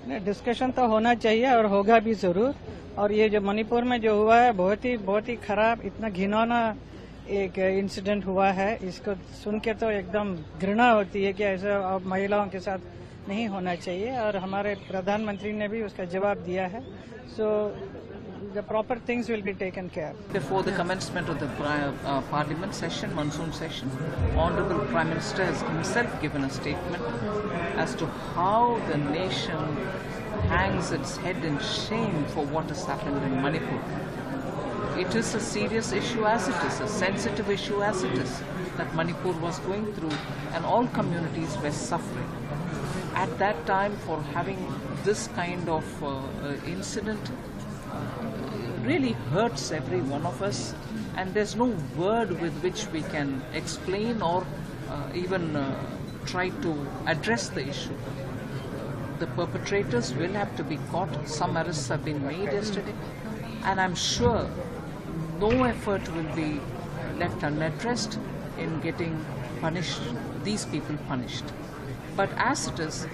Discussion तो होना चाहिए और होगा भी जरूर। और ये जो मणिपुर में जो हुआ है बहुत ही खराब, इतना घिनौना एक इंसिडेंट हुआ है। इसको सुन के तो एकदम घृणा होती है कि ऐसा अब महिलाओं के साथ नहीं होना चाहिए। और हमारे प्रधानमंत्री ने भी उसका जवाब दिया है। सो the proper things will be taken care. Before the commencement of the Parliament session, monsoon session, Honorable Prime Minister has himself given a statement as to how the nation hangs its head in shame for what has happened in Manipur. It is a serious issue as it is, a sensitive issue as it is, that Manipur was going through and all communities were suffering. At that time, for having this kind of incident, really hurts every one of us, and there's no word with which we can explain or even try to address the issue. The perpetrators will have to be caught. Some arrests have been made yesterday, and I'm sure no effort will be left unaddressed in getting these people punished. But as it is,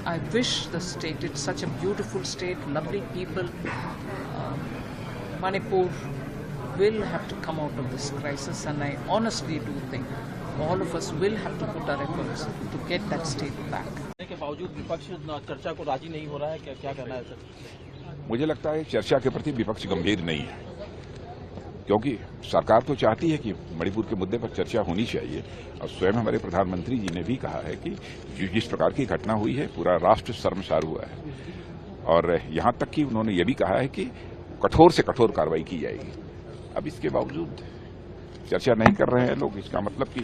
I wish the state, it's such a beautiful state, lovely people. Manipur will have to come out of this crisis, and I honestly do think all of us will have to put our efforts to get that state back. के बावजूद विपक्ष चर्चा को राजी नहीं हो रहा है, क्या कहना है सर? मुझे लगता है चर्चा के प्रति विपक्ष गंभीर नहीं है, क्योंकि सरकार तो चाहती है कि मणिपुर के मुद्दे पर चर्चा होनी चाहिए। और स्वयं हमारे प्रधानमंत्री जी ने भी कहा है कि जिस प्रकार की घटना हुई है पूरा राष्ट्र शर्मसार हुआ है। और यहां तक कि उन्होंने ये भी कहा है कि कठोर से कठोर कार्रवाई की जाएगी। अब इसके बावजूद चर्चा नहीं कर रहे हैं लोग, इसका मतलब कि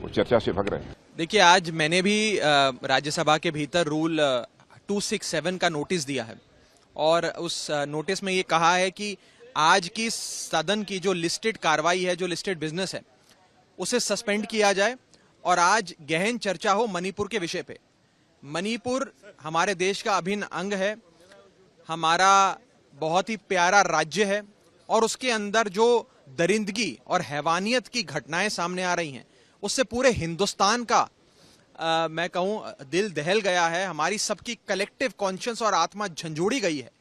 वो चर्चा से भग रहे हैं। देखिए, आज मैंने भी राज्यसभा के भीतर रूल 267 का नोटिस दिया है, और उस नोटिस में ये कहा है कि आज की सदन की जो लिस्टेड कार्रवाई है, जो लिस्टेड बिजनेस है, उसे सस्पेंड किया जाए और आज गहन चर्चा हो मणिपुर के विषय पे। मणिपुर हमारे देश का अभिन्न अंग है, हमारा बहुत ही प्यारा राज्य है, और उसके अंदर जो दरिंदगी और हैवानियत की घटनाएं सामने आ रही हैं, उससे पूरे हिंदुस्तान का मैं कहूं दिल दहल गया है। हमारी सबकी कलेक्टिव कॉन्शियस और आत्मा झंझोड़ी गई है।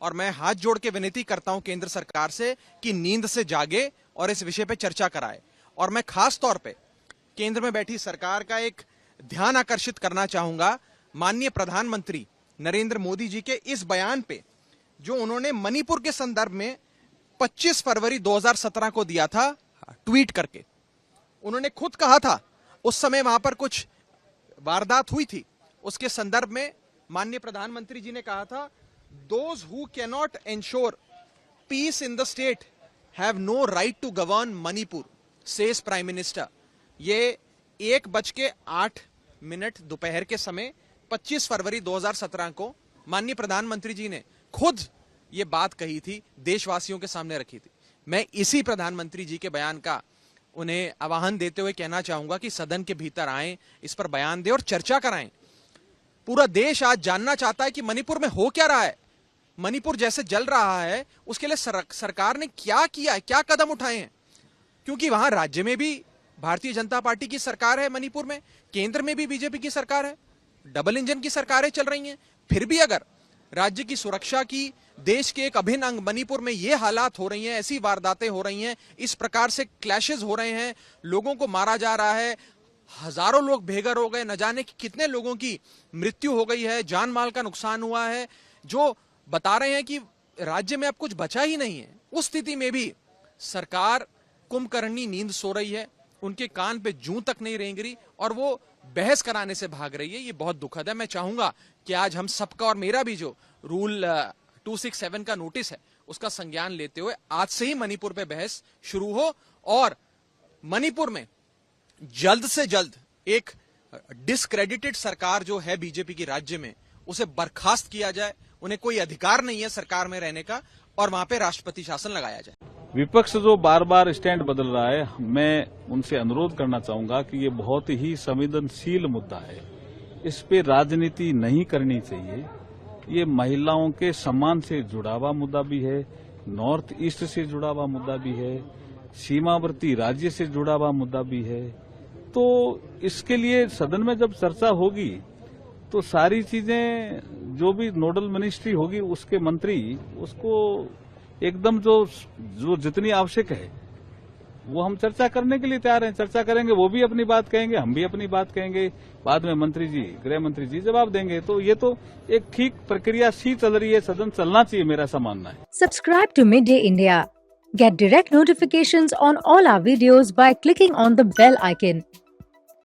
और मैं हाथ जोड़ के विनती करता हूं केंद्र सरकार से कि नींद से जागे और इस विषय पे चर्चा कराए। और मैं खास तौर पे केंद्र में बैठी सरकार का एक ध्यान आकर्षित करना चाहूंगा माननीय प्रधानमंत्री नरेंद्र मोदी जी के इस बयान पे, जो उन्होंने मणिपुर के संदर्भ में 25 फरवरी 2017 को दिया था ट्वीट करके। उन्होंने खुद कहा था, उस समय वहां पर कुछ वारदात हुई थी, उसके संदर्भ में माननीय प्रधानमंत्री जी ने कहा था, Those who cannot ensure peace in the state have no right to govern Manipur, says Prime Minister। ये 1:08 दोपहर के समय 25 फरवरी 2017 को माननीय प्रधानमंत्री जी ने खुद ये बात कही थी, देशवासियों के सामने रखी थी। मैं इसी प्रधानमंत्री जी के बयान का उन्हें आह्वान देते हुए कहना चाहूंगा कि सदन के भीतर आएं, इस पर बयान दें और चर्चा कराएं। पूरा देश आज जानना चाहता है कि मणिपुर में हो क्या रहा है। मणिपुर जैसे जल रहा है, उसके लिए सरकार ने क्या किया है, क्या कदम उठाए हैं, क्योंकि वहां राज्य में भी भारतीय जनता पार्टी की सरकार है, मणिपुर में केंद्र में भी बीजेपी की सरकार है, डबल इंजन की सरकारें चल रही हैं। फिर भी अगर राज्य की सुरक्षा की, देश के एक अभिन्न अंग मणिपुर में ये हालात हो रही हैं, ऐसी वारदातें हो रही हैं, इस प्रकार से क्लैशेस हो रहे हैं, लोगों को मारा जा रहा है, हजारों लोग बेघर हो गए, न जाने कि कितने लोगों की मृत्यु हो गई है, जान माल का नुकसान हुआ है, जो बता रहे हैं कि राज्य में अब कुछ बचा ही नहीं है। उस स्थिति में भी सरकार कुंभकर्णी नींद सो रही है, उनके कान पे जूं तक नहीं रेंग रही और वो बहस कराने से भाग रही है। ये बहुत दुखद है। मैं चाहूंगा कि आज हम सबका और मेरा भी जो रूल 267 का नोटिस है उसका संज्ञान लेते हुए आज से ही मणिपुर पे बहस शुरू हो और मणिपुर में जल्द से जल्द एक डिस्क्रेडिटेड सरकार जो है बीजेपी की राज्य में, उसे बर्खास्त किया जाए। उन्हें कोई अधिकार नहीं है सरकार में रहने का और वहां पे राष्ट्रपति शासन लगाया जाए। विपक्ष जो बार बार स्टैंड बदल रहा है, मैं उनसे अनुरोध करना चाहूंगा कि ये बहुत ही संवेदनशील मुद्दा है, इस पे राजनीति नहीं करनी चाहिए। ये महिलाओं के सम्मान से जुड़ा हुआ मुद्दा भी है, नॉर्थ ईस्ट से जुड़ा हुआ मुद्दा भी है, सीमावर्ती राज्य से जुड़ा हुआ मुद्दा भी है। तो इसके लिए सदन में जब चर्चा होगी तो सारी चीजें जो भी नोडल मिनिस्ट्री होगी उसके मंत्री उसको एकदम जो जितनी आवश्यक है वो हम चर्चा करने के लिए तैयार हैं। चर्चा करेंगे, वो भी अपनी बात कहेंगे, हम भी अपनी बात कहेंगे, बाद में मंत्री जी, गृह मंत्री जी जवाब देंगे। तो ये तो एक ठीक प्रक्रिया सी चल रही है, सदन चलना चाहिए, मेरा ऐसा मानना है। Subscribe to Midday India. Get direct notifications on all our videos by clicking on the bell icon.